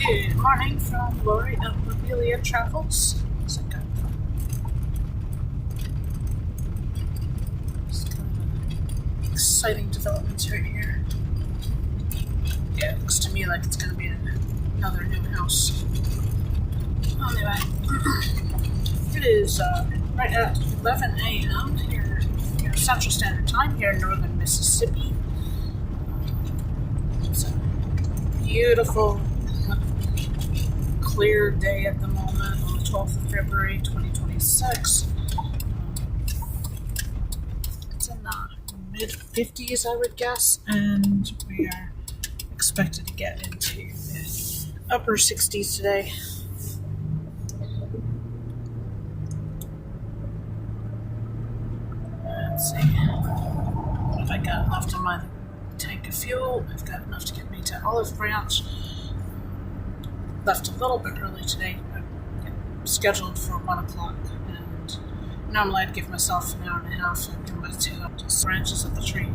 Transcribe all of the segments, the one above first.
Good morning from Lori of Lobelia Travels. Some kind of exciting developments right here. Yeah, it looks to me like it's going to be another new house. Anyway, it is right at 11 a.m. here Central Standard Time here in northern Mississippi. It's a beautiful, clear day at the moment on the 12th of February 2026. It's in the mid-50s, I would guess, and we are expected to get into the upper 60s today. Let's see. What have I got left in my tank of fuel? I've got enough to get me to Olive Branch. Left a little bit early today. I'm scheduled for 1 o'clock, and normally I'd give myself an hour and a half and get my two branches of the tree.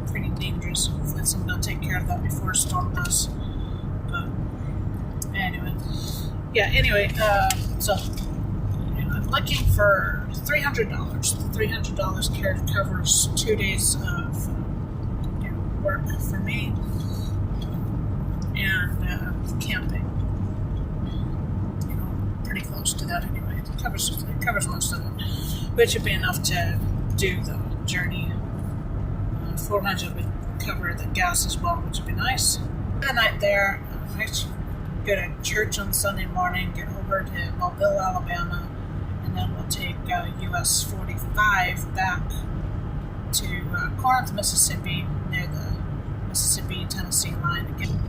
It's pretty dangerous. Hopefully someone will take care of that before a storm does. But anyway, so I'm looking for $300. The $300 covers 2 days of work for me and camping. Pretty close to that anyway. It covers most of it, which would be enough to do the journey. $400 would cover the gas as well, which would be nice. The night there, I go to church on Sunday morning, get over to Mobile, Alabama, and then we'll take US 45 back to Corinth, Mississippi, near the Mississippi-Tennessee line. Again,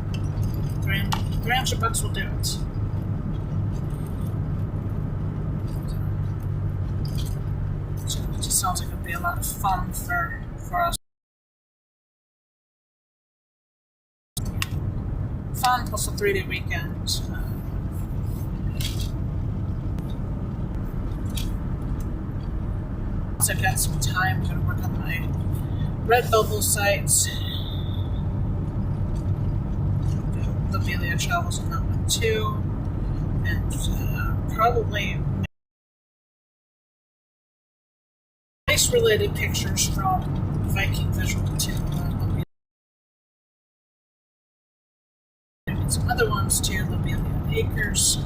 $300 will do it. So it just sounds like it'll be a lot of fun for us. Fun plus a 3-day weekend. So I've got some time to work on my Red Bubble sites. Lobelia Travels on that one too, and probably nice related pictures from Viking Visual to Lobelia. And some other ones too, Lobelia Acres.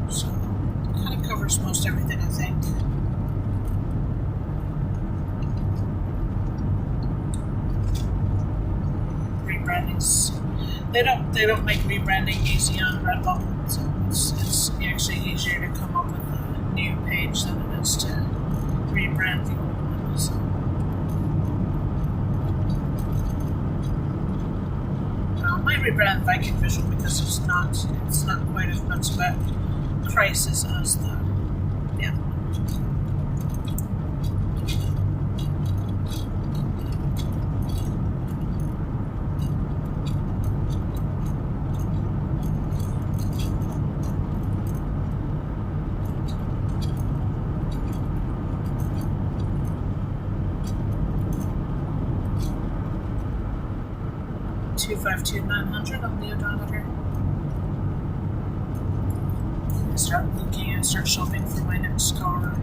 So it kind of covers most everything, I think. Rebrandings. They don't make rebranding easy on Redbubble, so it's actually easier to come up with a new page than it is to rebrand the old one. So I might rebrand Viking Visual because it's not quite as much of a crisis as the other one. 252-900 on the odometer. Start shopping for my next car.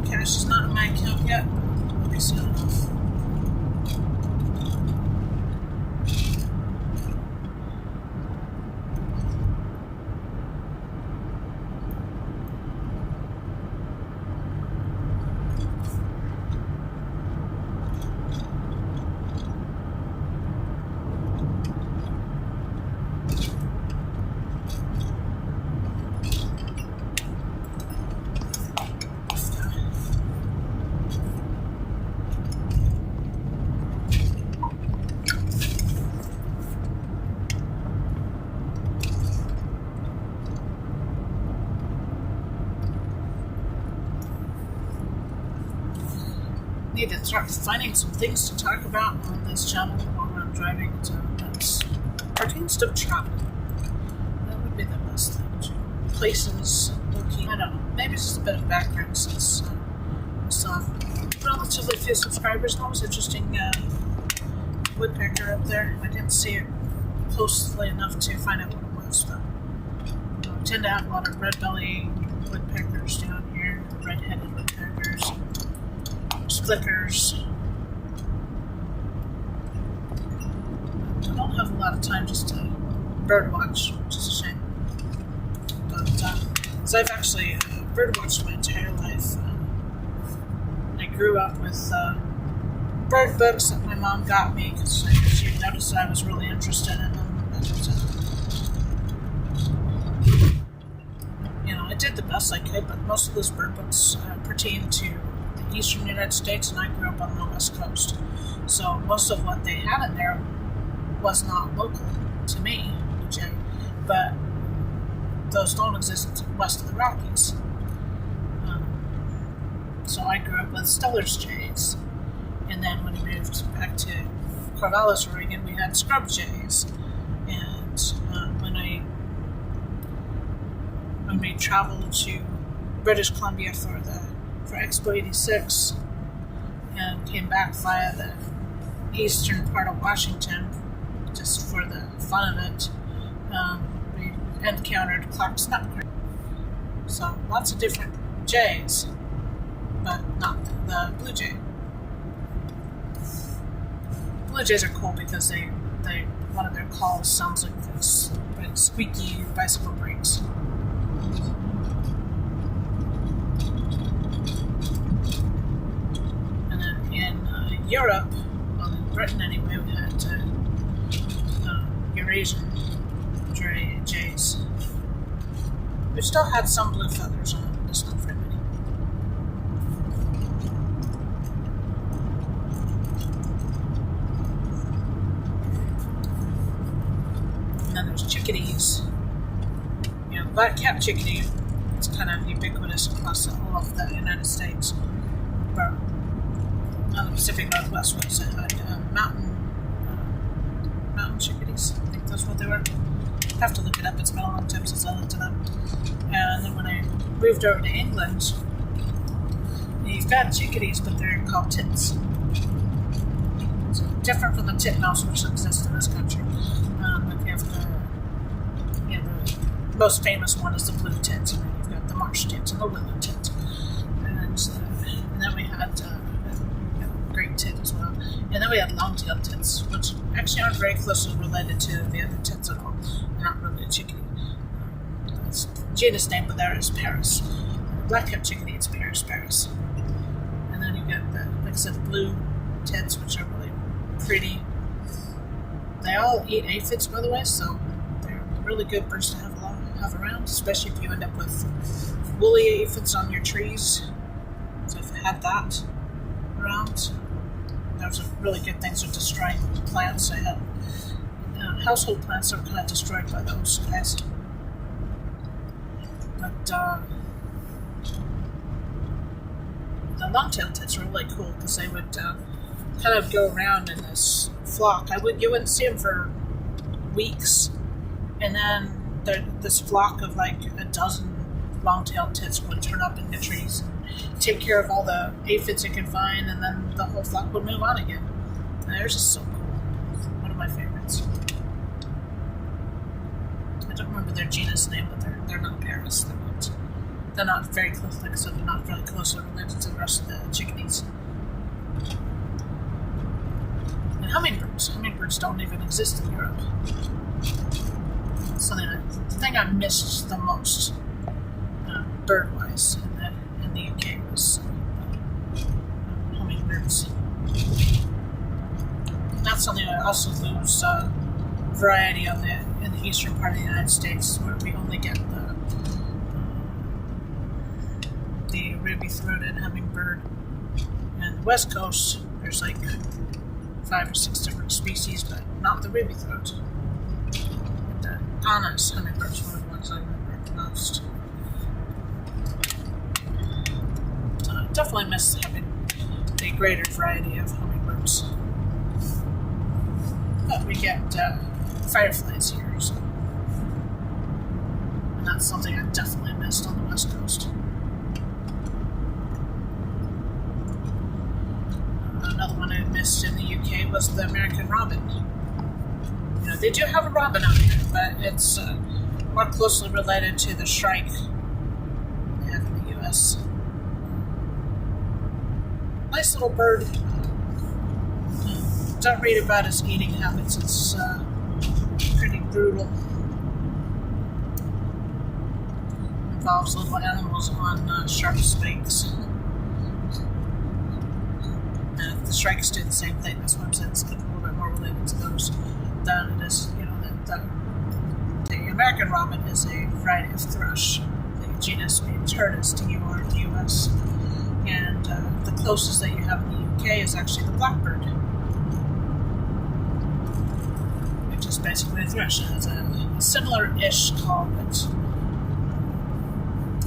Cash is not in my account yet, but it'll be soon enough. Need to start finding some things to talk about on this channel while I'm driving, so that's pertains to travel. That would be the best thing. Places, looking, I don't know, maybe it's just a bit of background since I still have relatively few subscribers, and always interesting woodpecker up there. I didn't see it closely enough to find out what it was, but we tend to have a lot of red-belly woodpeckers down here, red-headed woodpeckers, flickers. I don't have a lot of time just to bird watch, which is a shame. But because I've actually bird watched my entire life. I grew up with bird books that my mom got me because she noticed that I was really interested in them. And, I did the best I could, but most of those bird books pertain to the eastern United States, and I grew up on the West Coast. So most of what they had in there was not local to me, but those don't exist west of the Rockies. So I grew up with Steller's jays, and then when we moved back to Corvallis, Oregon, we had scrub jays. And when we traveled to British Columbia for Expo 86 and came back via the eastern part of Washington, just for the fun of it, we encountered Clark's nutcracker. So lots of different jays, but not the blue jay. Blue jays are cool because they one of their calls sounds like this, but squeaky bicycle brakes. And then in Europe, well in Britain anyway, we had Eurasian jays. We still had some blue feathers on it, but it's not very many. And then there's chickadees. Black-capped chickadee, it's kind of ubiquitous across all of the United States. But on the Pacific Northwest, we also had mountain chickadees. I think that's what they were. I have to look it up. It's been a long time since I looked it up. And then when I moved over to England, you've got chickadees, but they're called tits. So different from the titmouse, which exists in this country. But you have the most famous one is the blue tit, and then you've got the marsh tit and the willow tit. And then we had great tit as well. And then we had long-tailed tits, which actually aren't very closely related to the other tits at all. They're not really a chickadee. It's genus name, but there is Paris. Black-capped chickadee, it's Paris. And then you get the blue tits, which are really pretty. They all eat aphids, by the way, so they're really good birds to have around, especially if you end up with woolly aphids on your trees. So if you had that around, those are really good things for destroying plants. I had household plants that were kind of destroyed by those guys. But the long-tailed tits were really cool because they would kind of go around in this flock. You wouldn't see them for weeks, and then this flock of like a dozen long-tailed tits would turn up in the trees and take care of all the aphids it could find, and then the whole flock would move on again. And they're just so cool. One of my favorites. I don't remember their genus name, but they're not Paris. They're not very close, like I said, they're not very closely related to the rest of the chickadees. And hummingbirds don't even exist in Europe. So the thing I missed the most, bird-wise, in the UK was hummingbirds. That's something I also lose variety in the eastern part of the United States, where we only get the ruby-throated hummingbird. And the West Coast, there's like 5 or 6 different species, but not the ruby-throat. Anna's hummingbirds were the ones I remember the most. I definitely miss having the greater variety of hummingbirds. But we get fireflies here, so. And that's something I definitely missed on the West Coast. Another one one I missed in the UK was the American robin. You know, they do have a robin out here, but it's more closely related to the shrike they have in the US. Nice little bird. Don't read about its eating habits. It's pretty brutal. Involves little animals on sharp spikes. The shrikes do the same thing. That's why I'm saying it's a little bit more related to those than it is, you know, the American robin is a variety of thrush. The genus means Turdus, T-U-R in the US. And the closest that you have in the UK is actually the blackbird, which is basically a thrush. It's a similar-ish call, but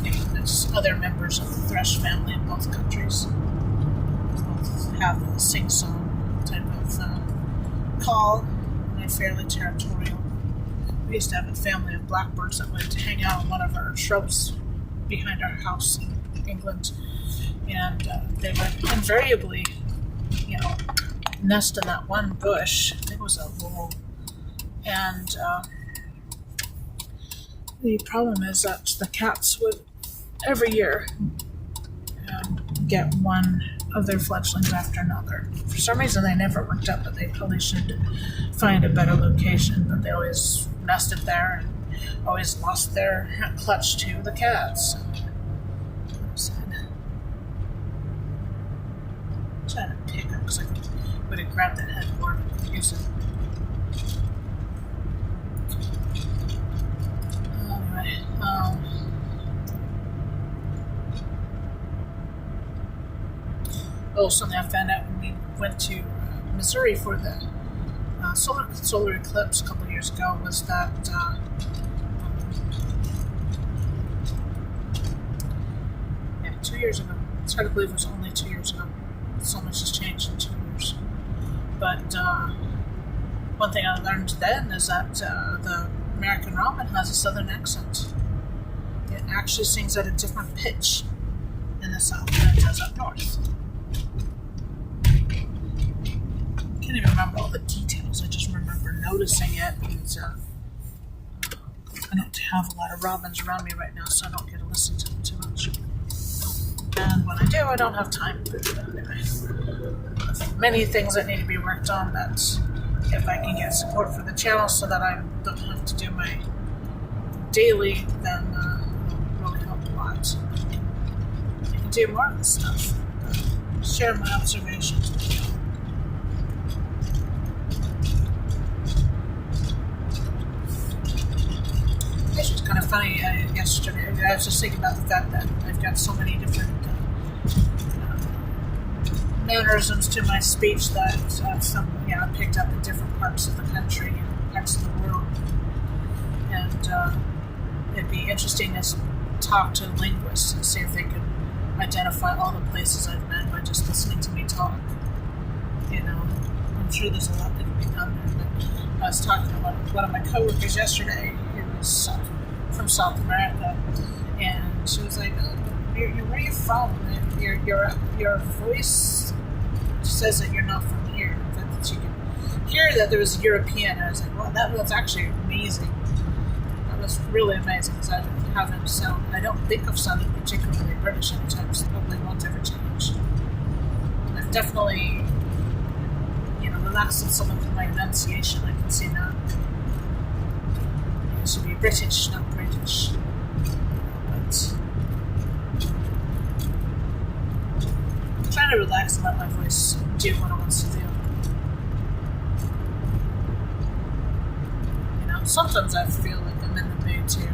you know, there's other members of the thrush family in both countries. Both have a sing-song type of call, and they're fairly territorial. We used to have a family of blackbirds that would hang out on one of our shrubs behind our house in England. And they would invariably, you know, nest in that one bush. I think it was a laurel. And the problem is that the cats would, every year, get one of their fledglings after another. For some reason, they never worked out, but they probably should find a better location. But they always nested there and always lost their clutch to the cats. Trying to pick up because I would have grabbed that headboard and use it. Anyway, something I found out when we went to Missouri for the solar eclipse a couple of years ago was that yeah, 2 years ago. It's hard to believe it was only 2 years ago. So much has changed in 2 years. But one thing I learned then is that the American robin has a southern accent. It actually sings at a different pitch in the south than it does up north. I can't even remember all the details. I just remember noticing it. And, I don't have a lot of robins around me right now, so I don't get to listen to them too much. And when I do, I don't have time. Anyway, many things that need to be worked on, that if I can get support for the channel so that I don't have to do my daily, then it will help a lot. I can do more of this stuff. Share my observations with you. It's just kind of funny. Yesterday, I was just thinking about the fact that I've got so many different mannerisms to my speech that some, I picked up in different parts of the country and parts of the world. And it'd be interesting to talk to linguists and see if they could identify all the places I've been by just listening to me talk. You know, I'm sure there's a lot that can be done there. But I was talking to one of my coworkers yesterday who was from South America, and she was like, where are you from? Your voice says that you're not from here. In fact, that you can hear that there was a European. And I was like, well, that's actually amazing. That was really amazing, because I haven't sound. I don't think I've sounded particularly British anytime. It probably won't ever change. I've definitely, relaxed in some of my enunciation. I can see now. It should be British, not British. But I'm trying to relax and let my voice do what it wants to do. Sometimes I feel like I'm in the mood to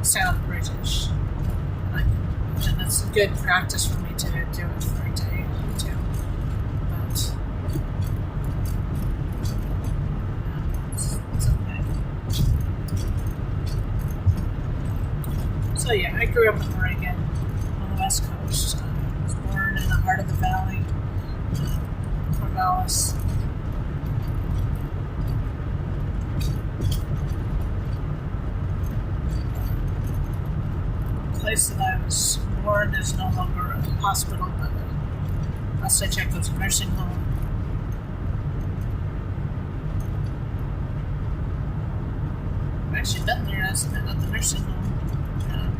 sound British. And it's a good practice for me to do it for a day or two. But it's okay. So I grew up in Oregon on the West Coast. I was born in the heart of the valley, Corvallis. The place that I was born is no longer a hospital, but last I checked, it was a nursing home. actually been there at the nursing home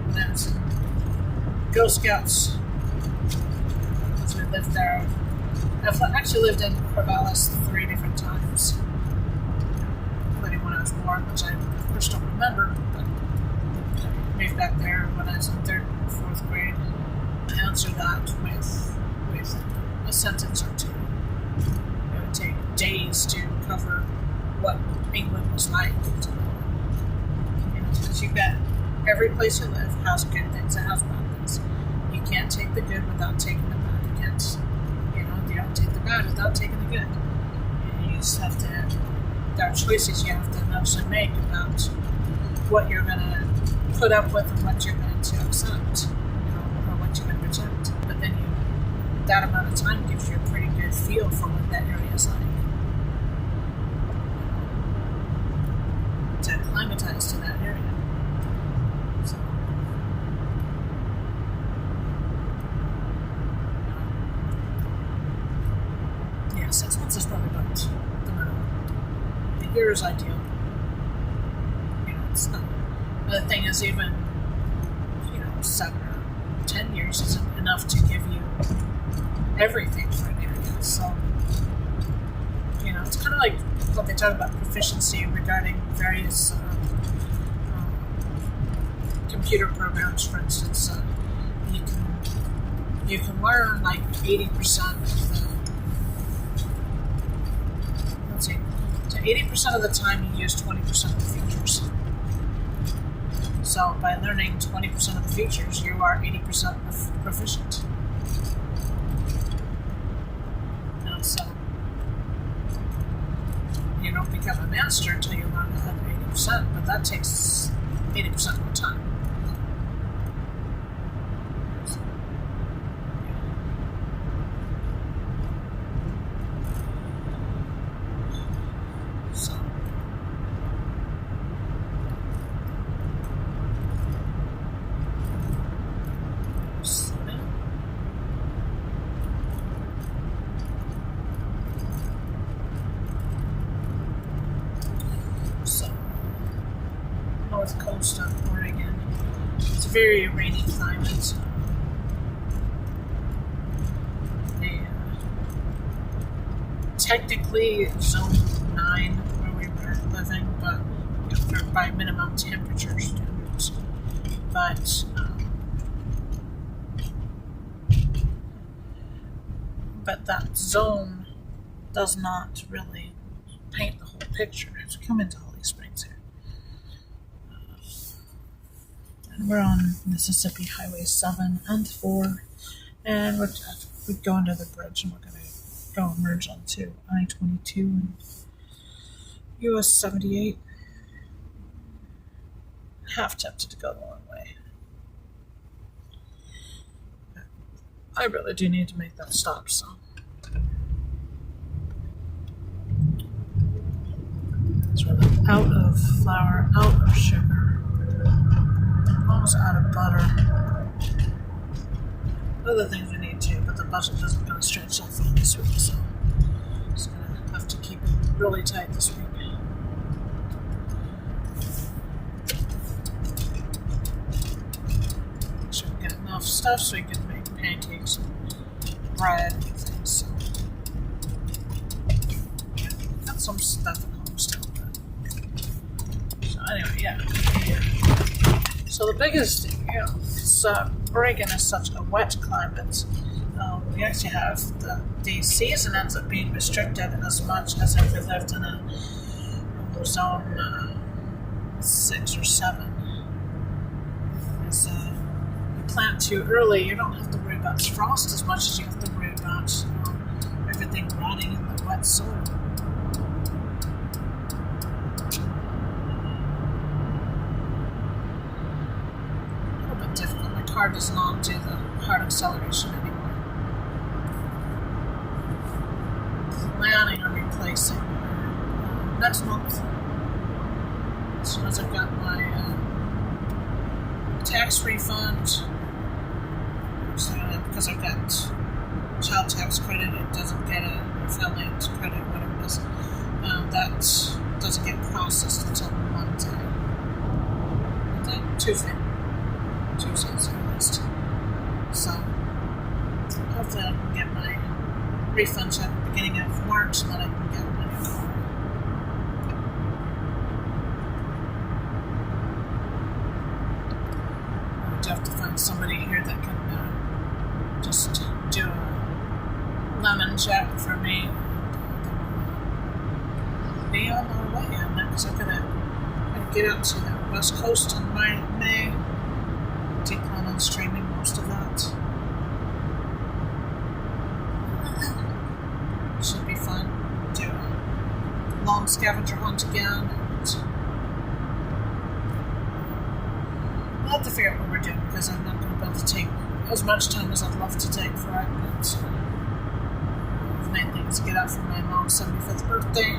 when I was in Girl Scouts. Because we lived there. I've actually lived in Corvallis 3 different times, including when I was born, which I of course don't remember, but I moved back there when I was in 3rd and 4th grade. I answered that with a sentence or two. It would take days to cover what England was like. Because you've got every place you live has good things and has bad things. You can't take the good without taking the bad. You can't, you don't take the bad without taking the good. And you just have to, there are choices you have to actually make about what you're going to put up with and what you're going to accept, or what you're going to reject. But then that amount of time gives you a pretty good feel for what that area is like. To acclimatize to that area. So, yeah, 6 months is probably about the minimum. A year is ideal. It's not. The thing is, even 7 or 10 years isn't enough to give you everything for an area. So, it's kind of like what they talk about proficiency regarding various computer programs. For instance, you can learn like 80% of the. Let's see, to 80% of the time you use 20% of the features. So by learning 20% of the features, you are 80% proficient. So you don't become a master until you learn the other 80%, but that takes 80% more time. North coast of Oregon. It's a very rainy climate. Technically zone 9 where we were living, but by minimum temperature standards. But that zone does not really paint the whole picture. It's come into Holly Springs here. We're on Mississippi Highway 7 and 4, and we go under the bridge, and we're going to go merge onto I-22 and US 78. Half tempted to go the long way. I really do need to make that stop, so. It's really out of flour, out of sugar. Almost out of butter. Other things we need too, but the budget isn't going to stretch that far this week, so just going to have to keep it really tight this week. Make sure we get enough stuff so we can make pancakes and bread and things. So, yeah, got some stuff at home still. So anyway, yeah. So the biggest, Oregon is such a wet climate. We actually have the season ends up being restricted as much as if we lived in a zone 6 or 7. As you plant too early, you don't have to worry about frost as much as you have to worry about everything rotting in the wet soil. Difficult. My car does not do the hard acceleration anymore. Planning on replacing next month. As soon as I've got my tax refund, so because I've got child tax credit, it doesn't get a family credit, whatever it is. That doesn't get processed until Monday. Tuesday. Tuesday's the earliest. So hopefully I can get my refund check at the beginning of March, and then I can get my new car. I do have to find somebody here that can just do a lemon check for me. Be on our way on that, because I'm gonna get out to the West Coast in May. Decline on streaming most of that. Should be fun. Do a long scavenger hunt again. We'll have to figure out what we're doing, because I'm not going to be able to take as much time as I'd love to take for it. But the main thing is to get out for my mom's 75th birthday.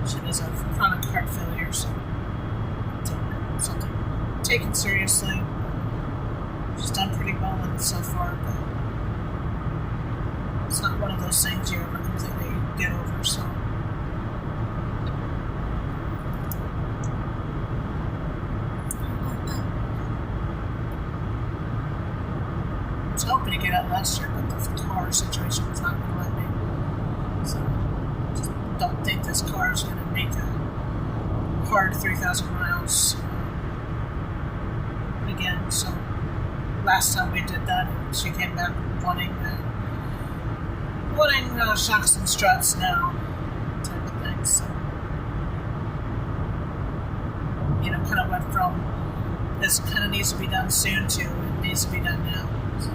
She does have chronic heart failure, so it's something taken seriously. She's done pretty well in it so far, but it's not one of those things you ever completely get over, so. I was hoping to get out last year, but the car situation was not going to let me. So, just don't think this car is going to make a hard 3,000 miles again. So, last time we did that, she came back wanting shocks and struts now, type of thing. So, kind of went from this kind of needs to be done soon to it needs to be done now. So,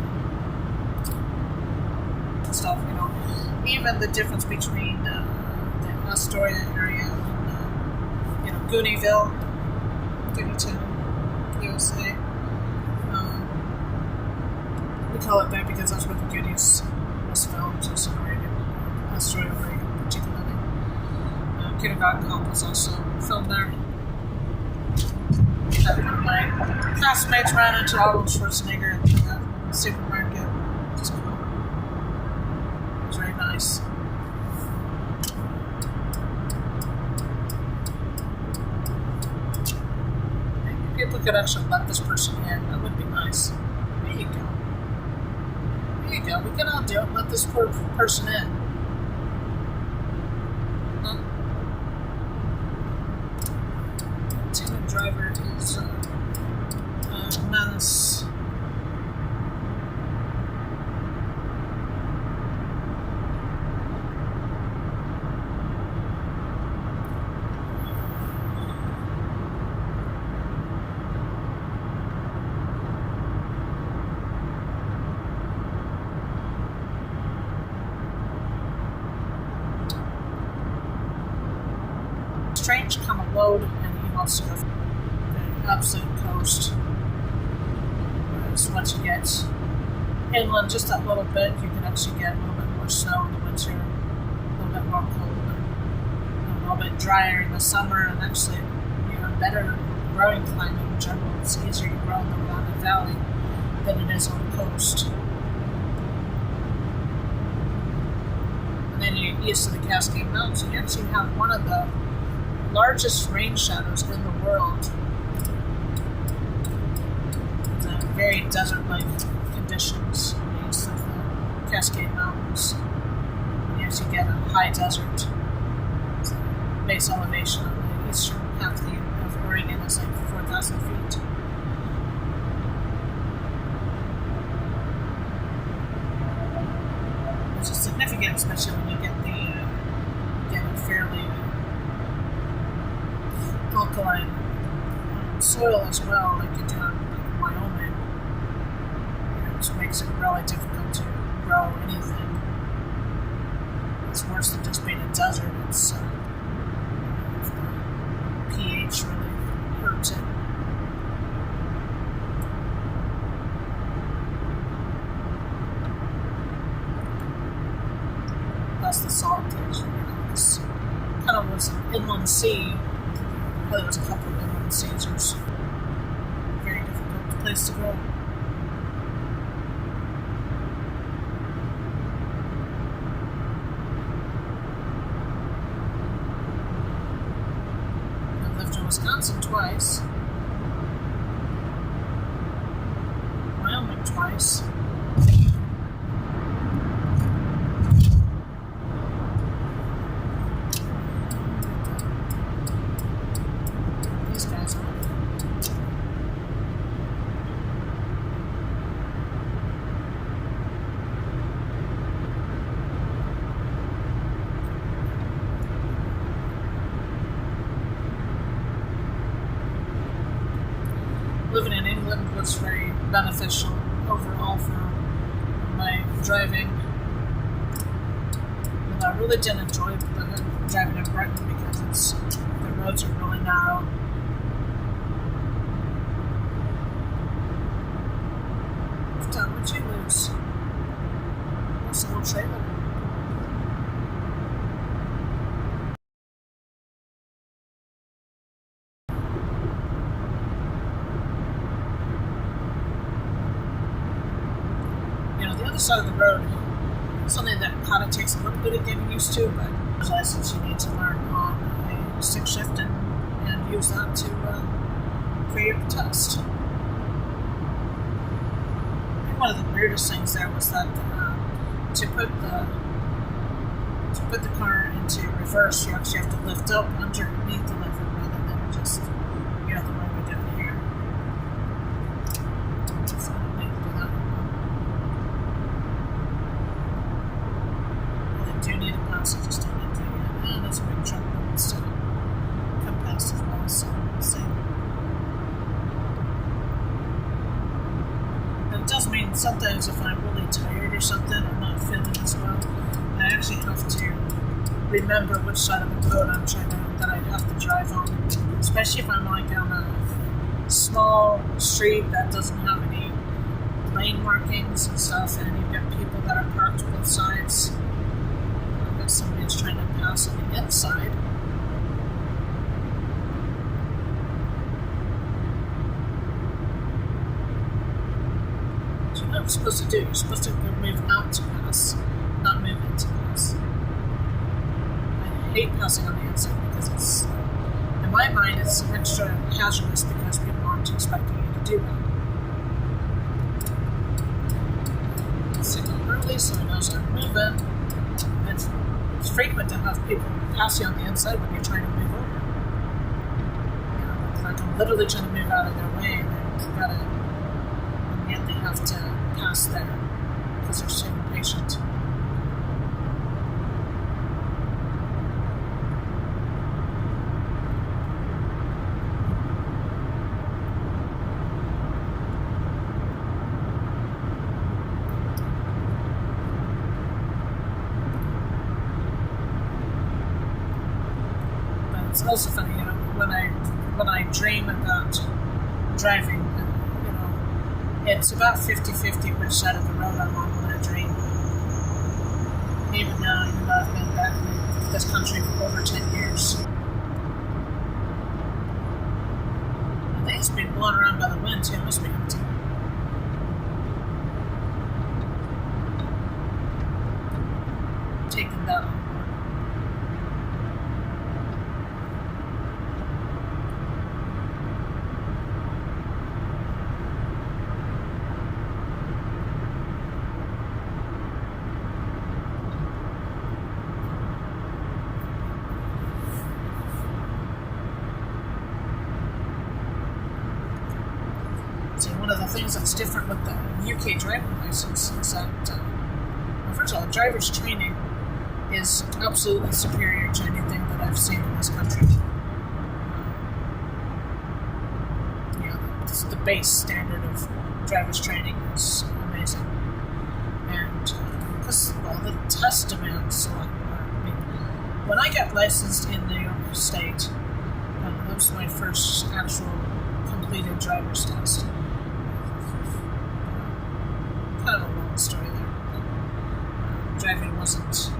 stuff, even the difference between the Astoria area and Goodyville, USA. We call it that because that's where the Goonies was filmed, so Astoria, Oregon, particularly. Kindergarten Cop was also filmed there. My classmates ran into Arnold Schwarzenegger at the supermarket. Which is cool. It was very nice. People could actually let this person in. That would be nice. There you go. There you go. We can all do it. Let this poor person in. Huh? The driver is a menace. Strange come a load, and he wants to go for the absolute coast. Whereas once you get inland just that little bit, you can actually get a little bit more snow in the winter, a little bit more cold, and a little bit drier in the summer, and actually a better growing climate in general. It's easier to grow in the Willamette Valley than it is on the coast. And then you're east of the Cascade Mountains, and you actually have one of the largest rain shadows in the world. The very desert-like conditions east of the Cascade Mountains. You actually get a high desert. So base elevation on the eastern half of Oregon is like 4,000 feet. Which is significant, especially when you get a fairly alkaline soil as well, like you do in Wyoming, which makes it really difficult to grow anything. It's worse than just being a desert. It's the pH really hurts it. Plus the salt is it's kind of was an inland sea. There was a couple of inland seas. It was a very difficult place to go. Wisconsin twice. Wyoming twice. These guys are. Living in England was very beneficial overall for my driving. And I really didn't enjoy driving in Britain because the roads are really narrow. What'd you lose? What's the whole trailer? The other side of the road, something that kind of takes a little bit of getting used to, but as license you need to learn on a stick shift and use that to create a test. And one of the weirdest things there was that to put the car into reverse, you actually have to lift up underneath the lever rather than just the way we did it here. So I need to do that. Do need a pass, I just don't need to. And there's a big truck that wants to come past as well, so we'll see. And it does mean sometimes if I'm really tired or something, or not feeling as well, I actually have to remember which side of the road that I have to drive on. Especially if I'm like on a small street that doesn't have any lane markings and stuff, and you've got people that are parked both sides. Somebody's trying to pass on the inside. So what I'm supposed to do, you're supposed to move out to pass, not move into pass. I hate passing on the inside because it's, in my mind, it's extra hazardous because people aren't expecting you to do that. Signal early so he knows I'm moving. It's frequent to have people pass you on the inside when you're trying to move over. Like I'm literally trying to move out of their way, and yet they have to pass there because they're so impatient. It's also funny, when I dream about driving, it's about 50-50 which side of the road I'm on when I dream. Even now, I've been back in this country for over 10 years. I think it's been blown around by the wind too, it must be empty. Taking that on. One of the things that's different with the UK driving license is that, first of all, driver's training is absolutely superior to anything that I've seen in this country. The base standard of driver's training is amazing. And because, the test demands so lot more. I mean, when I got licensed in New York State, that was my first actual completed driver's test. Kind of a long story there. Driving wasn't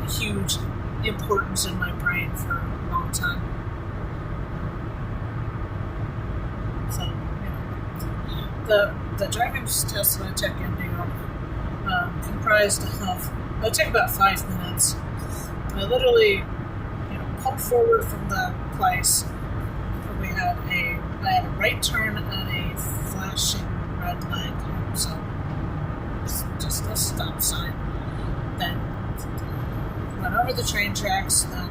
a huge importance in my brain for a long time. So, the driving test that I took in New York comprised of, it would take about 5 minutes. I literally, pulled forward from the place, I had a right turn at a flashing red light, so it's just a stop sign. Then went over the train tracks. Then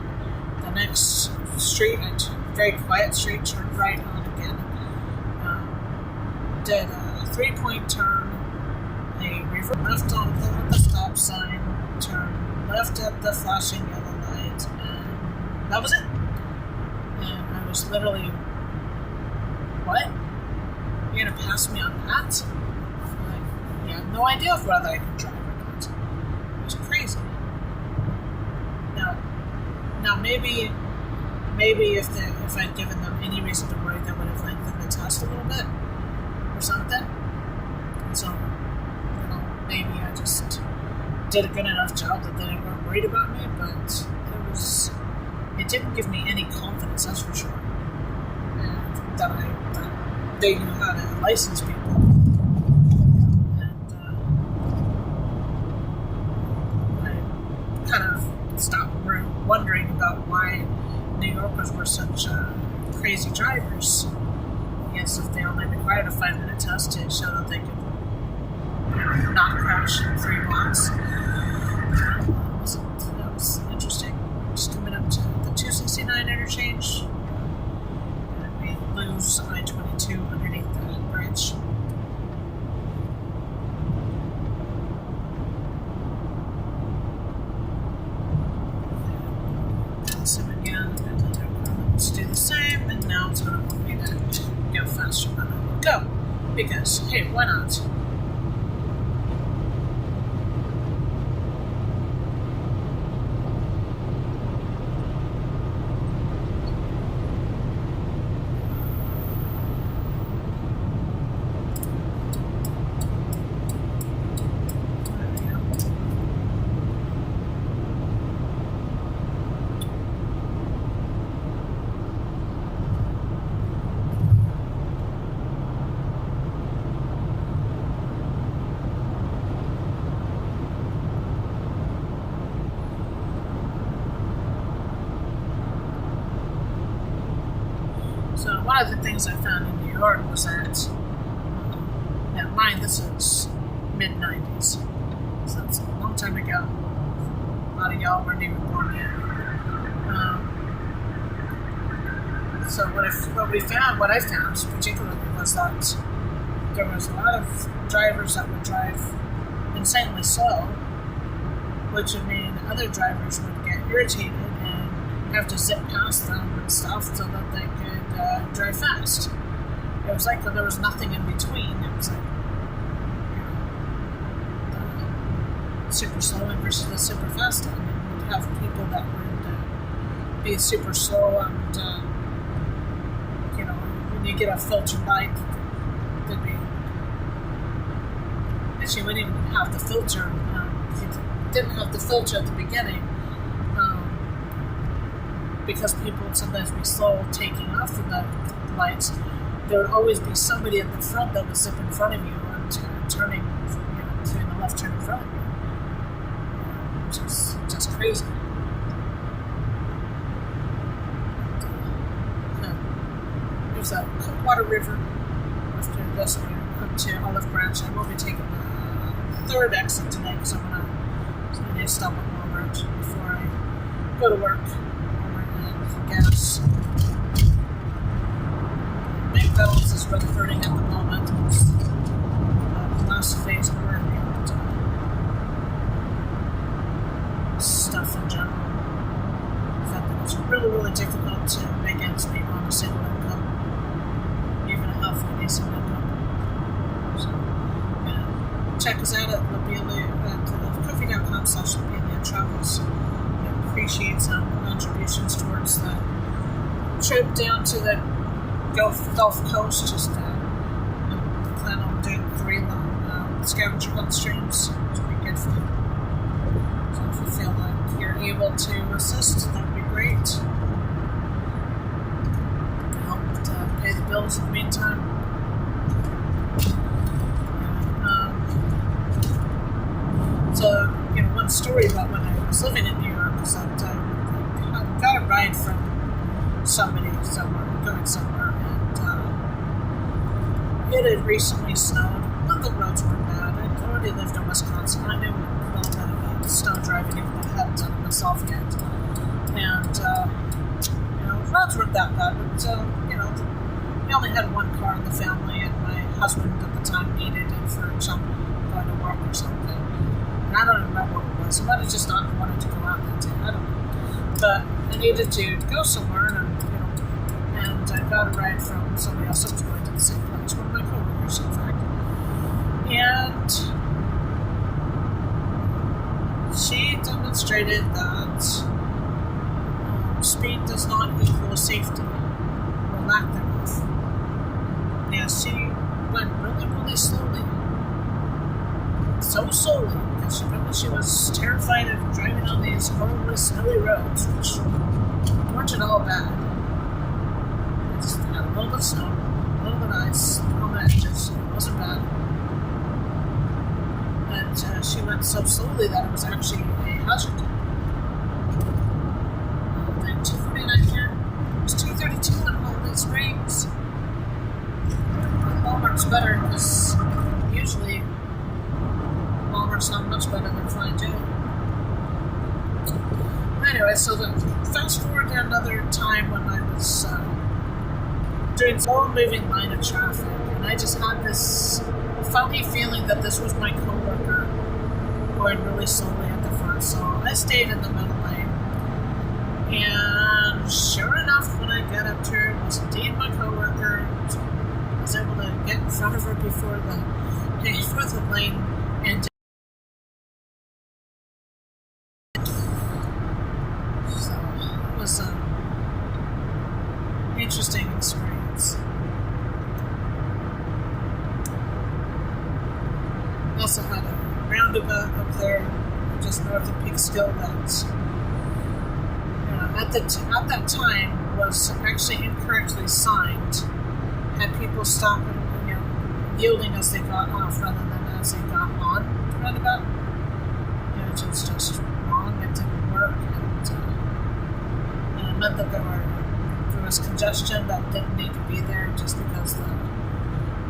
the next street, a very quiet street, turned right on again. Did a 3-point turn, a reverse left on the stop sign, turn left at the flashing yellow light, and that was it. And I was literally, what? You're gonna pass me on that? Like, you have no idea of whether I can drive or not. It was crazy. Now maybe if I'd given them any reason to worry, that would have lengthened the test a little bit or something. And so, maybe I just did a good enough job that they weren't worried about me, but it didn't give me any confidence, that's for sure. And that they knew how to license people. And I kind of stopped wondering about why New Yorkers were such crazy drivers. Yes, if they only required a 5-minute test to show that they could not crash in 3 blocks. That was interesting. Just coming up to the 269 interchange, and we lose I-22 underneath the bridge. So again, let's do the same, and now it's going to want me to go faster than I would go. Because, hey, why not? So one of the things I found in New York was that, this is mid-90s, so that's a long time ago. A lot of y'all weren't even born yet. So what I found particularly was that there was a lot of drivers that would drive insanely slow, which would mean other drivers would get irritated and have to zip past them and stuff so that they could drive fast. It was like there was nothing in between. It was like the super slow one versus the super fast one. And you'd have people that would be super slow and when you get a filtered light, there'd be actually we didn't even have the filter. You didn't have the filter at the beginning. Because people would sometimes be slow taking off of the lights, there would always be somebody at the front that would zip in front of you and turning, doing the left turn in front of you, which is just crazy. There's a Coldwater River. After this, we're up to Olive Branch. I will be taking the third exit today because I'm going to stop at Walmart before I go to work. Gas. McDonald's is really hurting at the moment. It's the last phase of work and stuff in general. In fact, it was really, really difficult to make ends meet on a single income, even a halfway decent income. So, check us out at Coffee.com/Lobelia Travels. Appreciate some contributions towards the trip down to the Gulf Coast. Just plan on doing 3 long scavenger hunt streams, which would be good for you. So if you feel like you're able to assist, that would be great. Help to pay the bills in the meantime. So, one story about when I was living in New York was that I got a ride from somebody somewhere, going somewhere, it had recently snowed. Well, the roads were bad. I'd already lived in Wisconsin. I knew a little bit about snow driving, even though I hadn't done it myself yet. And, the roads weren't that bad, but, we only had one car in the family, and my husband at the time needed it for something, going to work or something. And I don't remember what it was. I might have just not wanted to go out that day. I don't know. But I needed to go somewhere, and I got a ride from somebody else that was going to the same place, one of my coworkers, in fact. And she demonstrated that speed does not equal safety, or lack thereof. Yeah, she went really, really slowly. So slowly that she was terrified of driving on these horribly snowy roads, which weren't at all bad. Just had a little bit of snow, a little bit of ice on the edges. It wasn't bad. And she went so slowly that it was actually a hazard. Then 249 here. It was 232 on all these rings. Walmart's better because usually Walmart's not much better than Flying J. Anyway, so fast forward to another time when I was doing slow moving line of traffic, and I just had this funny feeling that this was my coworker going really slowly at the front, so I stayed in the middle lane. And sure enough, when I got up to her, it was indeed my coworker. I was able to get in front of her before the lane ended. So it was an interesting experience. We also had a roundabout up there just north of Peekskill that at that time was actually incorrectly signed. Had people stopping, yielding as they got off rather than as they got on the roundabout. Which was just wrong. It didn't work, and it meant that there was congestion that didn't need to be there just because the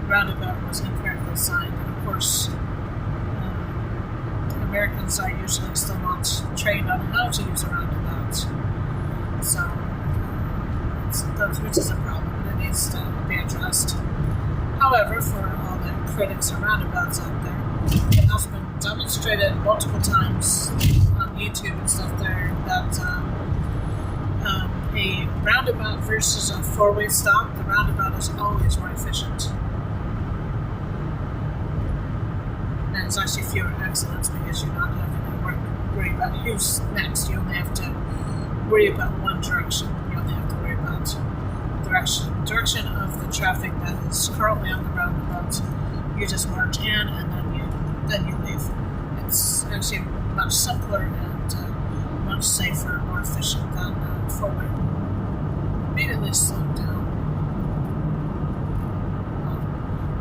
roundabout was incorrectly signed. And of course, Americans are usually still not trained on how to use a roundabout, so which is a problem. It needs to be addressed. However, for all the critics of roundabouts out there, it has been demonstrated multiple times on YouTube and stuff there that a roundabout versus a four-way stop, the roundabout is always more efficient. And there's actually fewer accidents because you're not having to worry about who's next. You only have to worry about one direction. You only have to worry about direction of the traffic that is currently on the roundabout. You just merge in and then you leave. It's actually much simpler and much safer and more efficient than four-way. Immediately slowed down.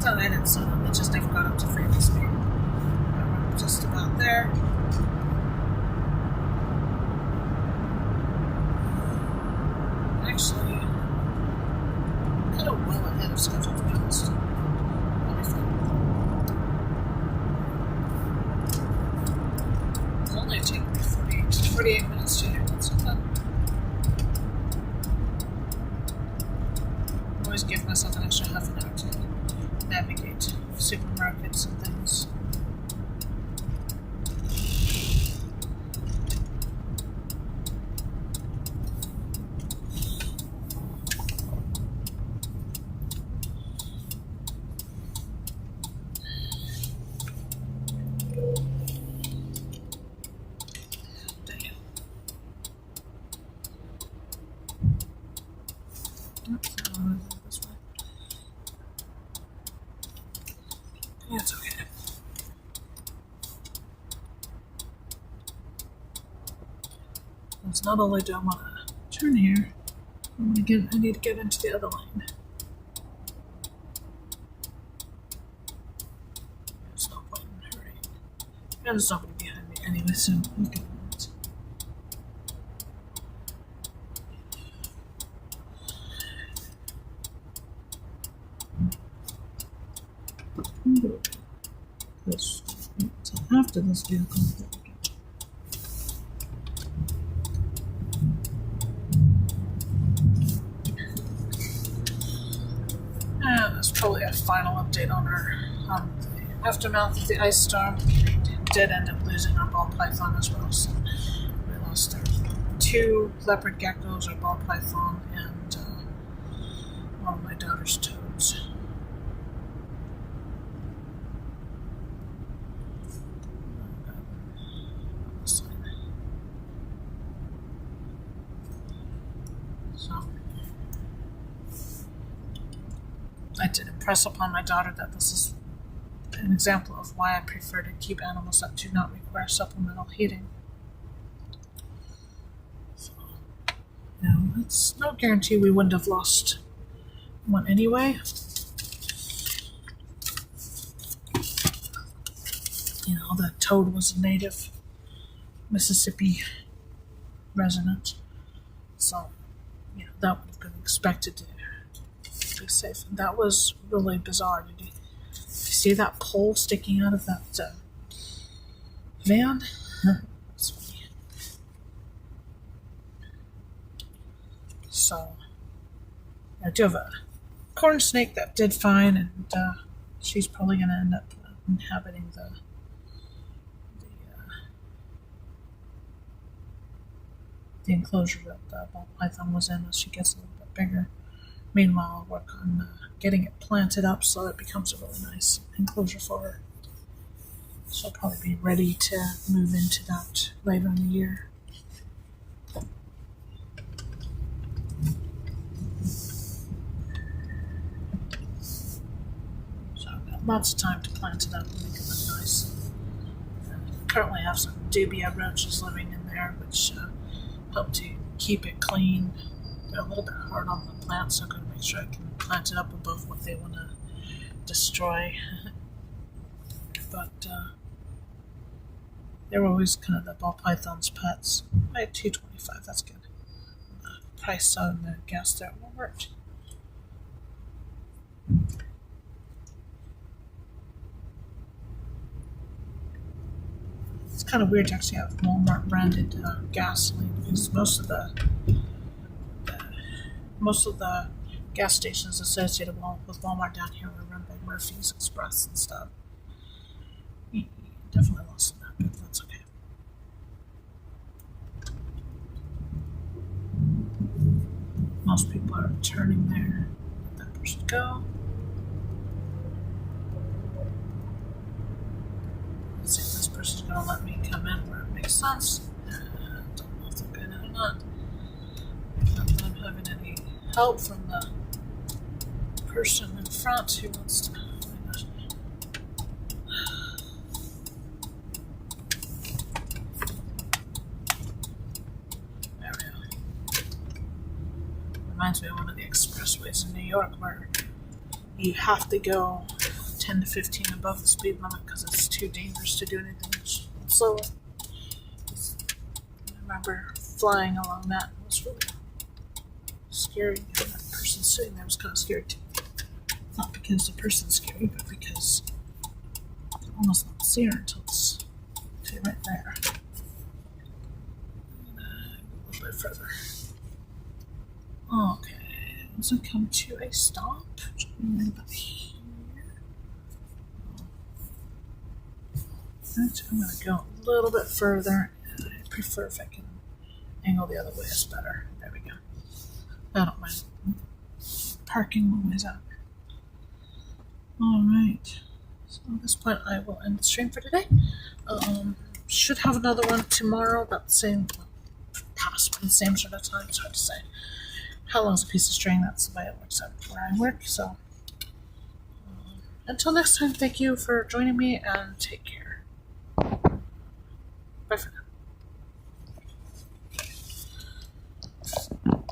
Well, I didn't slow down. It just never got up to freeway speed. We're just about there. Actually, kind of well ahead of schedule, to be honest. Let me think. It's only taking me 48 minutes to do it, so that I always give myself an extra half an hour to navigate supermarkets and things. Yeah, it's okay. It's not only do I want to turn here, I need to get into the other lane. There's no point in hurrying. And there's nobody behind me anyway, so we can. This until after this vehicle. And that's probably a final update on the aftermath of the ice storm. We did end up losing our ball python as well, so we lost our 2 leopard geckos, our ball python, and one of my daughter's toads. So I did impress upon my daughter that this is an example of why I prefer to keep animals that do not require supplemental heating. So, it's no guarantee we wouldn't have lost one anyway. The toad was a native Mississippi resident, so that would have been expected to be safe. And that was really bizarre. Did you see that pole sticking out of that van? That's funny. So I do have a corn snake that did fine, and she's probably going to end up inhabiting the enclosure that the ball python was in as she gets a little bit bigger. Meanwhile, I'll work on getting it planted up so it becomes a really nice enclosure for her. She'll probably be ready to move into that later in the year. So I've got lots of time to plant it up and make it look nice. I currently have some dubia roaches living in there, which help to keep it clean. They're a little bit hard on the plant, so I'm going to make sure I can plant it up above what they want to destroy. But they're always kind of the ball python's pets. I had $2.25. That's good. Price on the gas there at Walmart. It's kind of weird to actually have Walmart branded gasoline, because most of the gas stations associated with Walmart down here are run by Murphy's Express and stuff. Definitely lost that, but that's okay. Most people are turning there. Let that person go. Let's see if this person's going to let me come in where it makes sense. I don't know if they're going to or not. Not that I'm having any help from the person in front who wants to. There we go. Reminds me of one of the expressways in New York where you have to go 10 to 15 above the speed limit because it's too dangerous to do anything slower. I remember flying along that. It was really scary. That person sitting there was kind of scary too. Not because the person's scary, but because you almost not see her until it's right there. A little bit further. Okay, once I come to a stop, right about here. Right, I'm going to go a little bit further. I prefer if I can angle the other way, it's better. There we go. I don't mind parking one ways out. Alright, so at this point I will end the stream for today. Should have another one tomorrow about the same, possibly the same sort of time. It's hard to say. How long is a piece of string? That's the way it works out where I work. So until next time, thank you for joining me and take care. Bye for now.